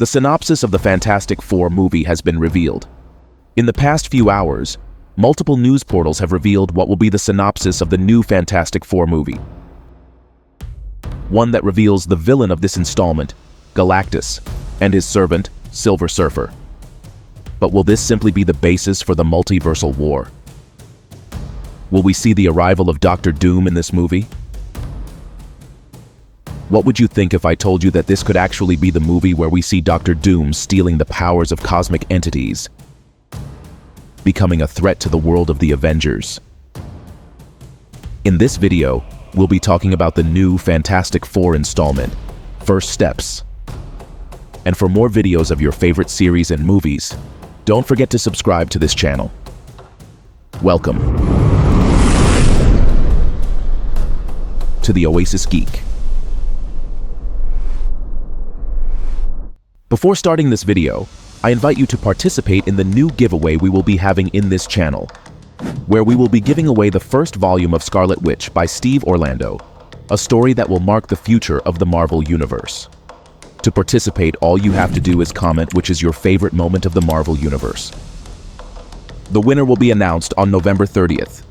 The synopsis of the Fantastic Four movie has been revealed. In the past few hours, multiple news portals have revealed what will be the synopsis of the new Fantastic Four movie. One that reveals the villain of this installment, Galactus, and his servant, Silver Surfer. But will this simply be the basis for the multiversal war? Will we see the arrival of Dr. Doom in this movie? What would you think if I told you that this could actually be the movie where we see Dr. Doom stealing the powers of cosmic entities, becoming a threat to the world of the Avengers? In this video, we'll be talking about the new Fantastic Four installment, First Steps. And for more videos of your favorite series and movies, don't forget to subscribe to this channel. Welcome to the Oasis Geek. Before starting this video, I invite you to participate in the new giveaway we will be having in this channel, where we will be giving away the first volume of Scarlet Witch by Steve Orlando, a story that will mark the future of the Marvel Universe. To participate, all you have to do is comment which is your favorite moment of the Marvel Universe. The winner will be announced on November 30th.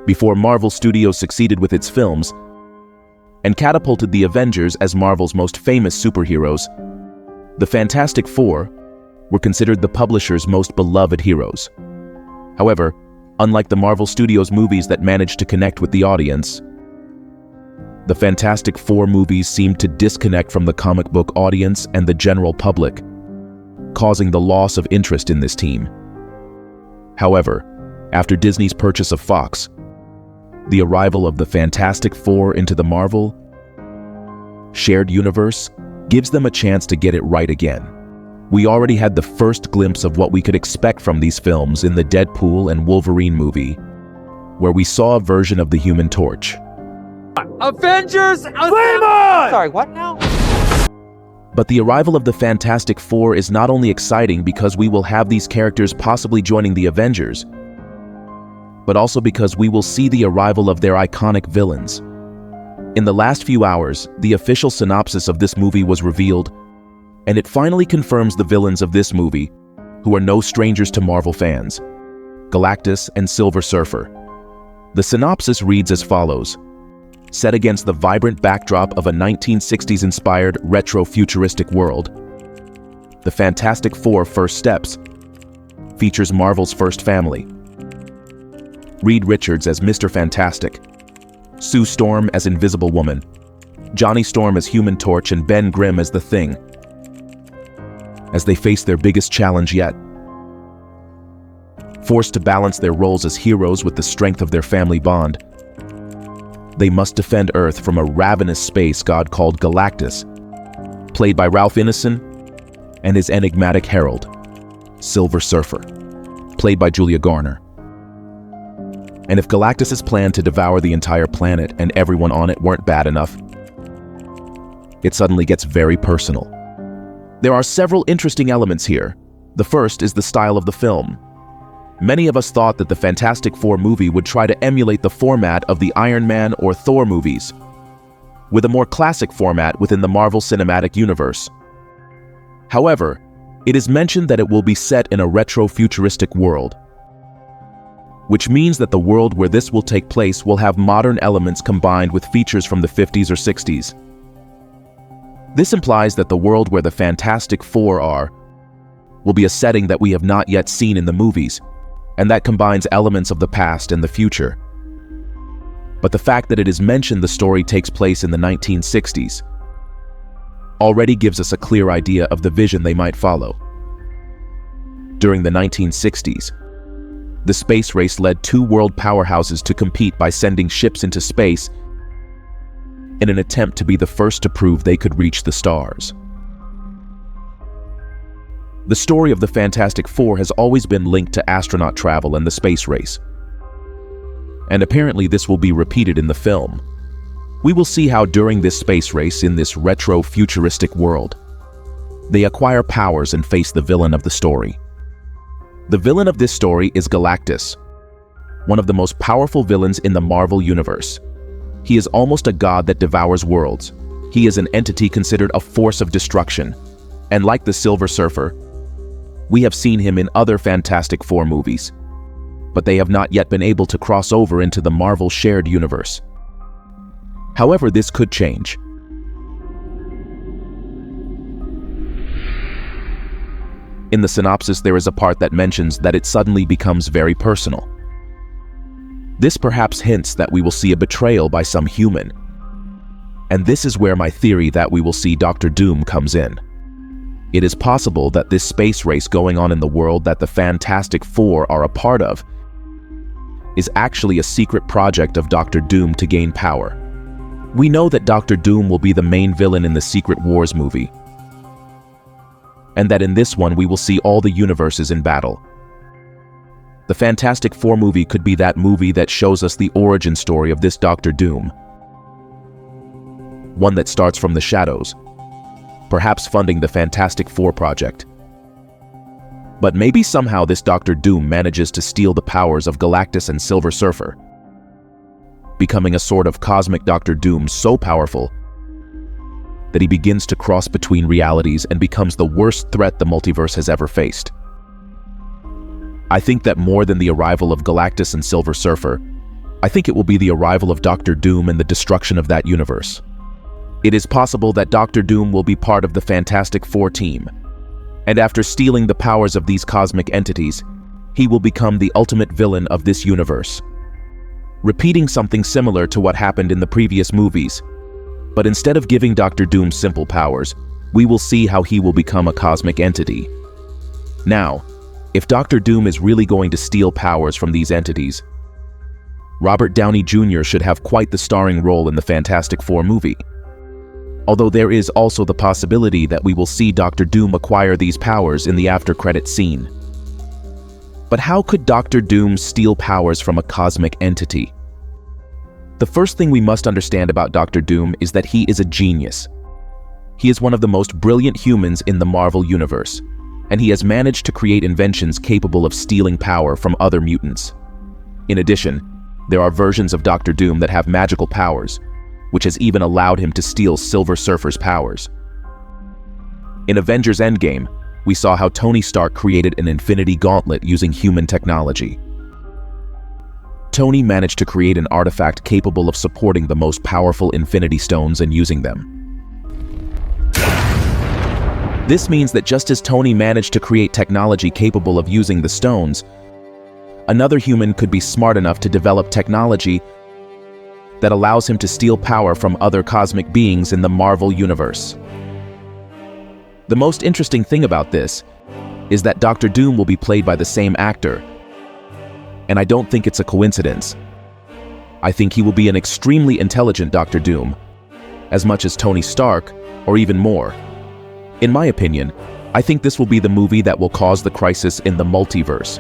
Before Marvel Studios succeeded with its films and catapulted the Avengers as Marvel's most famous superheroes, the Fantastic Four were considered the publisher's most beloved heroes. However, unlike the Marvel Studios movies that managed to connect with the audience, the Fantastic Four movies seemed to disconnect from the comic book audience and the general public, causing the loss of interest in this team. However, after Disney's purchase of Fox, the arrival of the Fantastic Four into the Marvel shared universe gives them a chance to get it right again. We already had the first glimpse of what we could expect from these films in the Deadpool and Wolverine movie, where we saw a version of the Human Torch. Avengers! Flame on! Sorry, what now? But the arrival of the Fantastic Four is not only exciting because we will have these characters possibly joining the Avengers, but also because we will see the arrival of their iconic villains. In the last few hours, the official synopsis of this movie was revealed, and it finally confirms the villains of this movie, who are no strangers to Marvel fans: Galactus and Silver Surfer. The synopsis reads as follows. Set against the vibrant backdrop of a 1960s-inspired retro-futuristic world, the Fantastic Four First Steps features Marvel's first family. Reed Richards as Mr. Fantastic, Sue Storm as Invisible Woman, Johnny Storm as Human Torch, and Ben Grimm as The Thing, as they face their biggest challenge yet. Forced to balance their roles as heroes with the strength of their family bond, they must defend Earth from a ravenous space god called Galactus, played by Ralph Ineson, and his enigmatic herald, Silver Surfer, played by Julia Garner. And if Galactus' plan to devour the entire planet and everyone on it weren't bad enough, it suddenly gets very personal. There are several interesting elements here. The first is the style of the film. Many of us thought that the Fantastic Four movie would try to emulate the format of the Iron Man or Thor movies, with a more classic format within the Marvel Cinematic Universe. However, it is mentioned that it will be set in a retro-futuristic world, which means that the world where this will take place will have modern elements combined with features from the 50s or 60s. This implies that the world where the Fantastic Four are will be a setting that we have not yet seen in the movies, and that combines elements of the past and the future. But the fact that it is mentioned the story takes place in the 1960s already gives us a clear idea of the vision they might follow. During the 1960s, the space race led two world powerhouses to compete by sending ships into space in an attempt to be the first to prove they could reach the stars. The story of the Fantastic Four has always been linked to astronaut travel and the space race, and apparently this will be repeated in the film. We will see how during this space race in this retro-futuristic world, they acquire powers and face the villain of the story. The villain of this story is Galactus, one of the most powerful villains in the Marvel Universe. He is almost a god that devours worlds. He is an entity considered a force of destruction, And like the Silver Surfer, we have seen him in other Fantastic Four movies, but they have not yet been able to cross over into the Marvel shared universe. However, this could change. In the synopsis, there is a part that mentions that it suddenly becomes very personal. This perhaps hints that we will see a betrayal by some human. And this is where my theory that we will see Dr. Doom comes in. It is possible that this space race going on in the world that the Fantastic Four are a part of is actually a secret project of Dr. Doom to gain power. We know that Dr. Doom will be the main villain in the Secret Wars movie, and that in this one we will see all the universes in battle. The Fantastic Four movie could be that movie that shows us the origin story of this Dr. Doom. One that starts from the shadows, perhaps funding the Fantastic Four project. But maybe somehow this Dr. Doom manages to steal the powers of Galactus and Silver Surfer, becoming a sort of cosmic Dr. Doom so powerful that he begins to cross between realities and becomes the worst threat the multiverse has ever faced. I think that more than the arrival of Galactus and Silver Surfer, I think it will be the arrival of Dr. Doom and the destruction of that universe. It is possible that Dr. Doom will be part of the Fantastic Four team, and after stealing the powers of these cosmic entities, he will become the ultimate villain of this universe, repeating something similar to what happened in the previous movies. But instead of giving Dr. Doom simple powers, we will see how he will become a cosmic entity. Now, if Dr. Doom is really going to steal powers from these entities, Robert Downey Jr. should have quite the starring role in the Fantastic Four movie. Although there is also the possibility that we will see Dr. Doom acquire these powers in the after-credits scene. But how could Dr. Doom steal powers from a cosmic entity? The first thing we must understand about Dr. Doom is that he is a genius. He is one of the most brilliant humans in the Marvel Universe, and he has managed to create inventions capable of stealing power from other mutants. In addition, there are versions of Dr. Doom that have magical powers, which has even allowed him to steal Silver Surfer's powers. In Avengers Endgame, we saw how Tony Stark created an Infinity Gauntlet using human technology. Tony managed to create an artifact capable of supporting the most powerful Infinity Stones and using them. This means that just as Tony managed to create technology capable of using the stones, another human could be smart enough to develop technology that allows him to steal power from other cosmic beings in the Marvel Universe. The most interesting thing about this is that Dr. Doom will be played by the same actor, and I don't think it's a coincidence. I think he will be an extremely intelligent Dr. Doom, as much as Tony Stark, or even more. In my opinion, I think this will be the movie that will cause the crisis in the multiverse,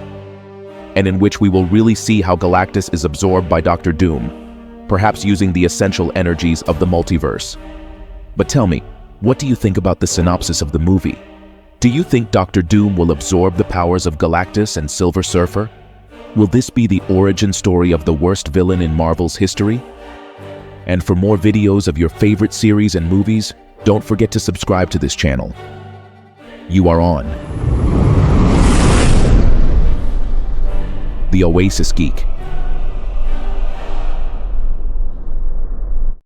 and in which we will really see how Galactus is absorbed by Dr. Doom, perhaps using the essential energies of the multiverse. But tell me, what do you think about the synopsis of the movie? Do you think Dr. Doom will absorb the powers of Galactus and Silver Surfer? Will this be the origin story of the worst villain in Marvel's history? And for more videos of your favorite series and movies, don't forget to subscribe to this channel. You are on The Oasis Geek.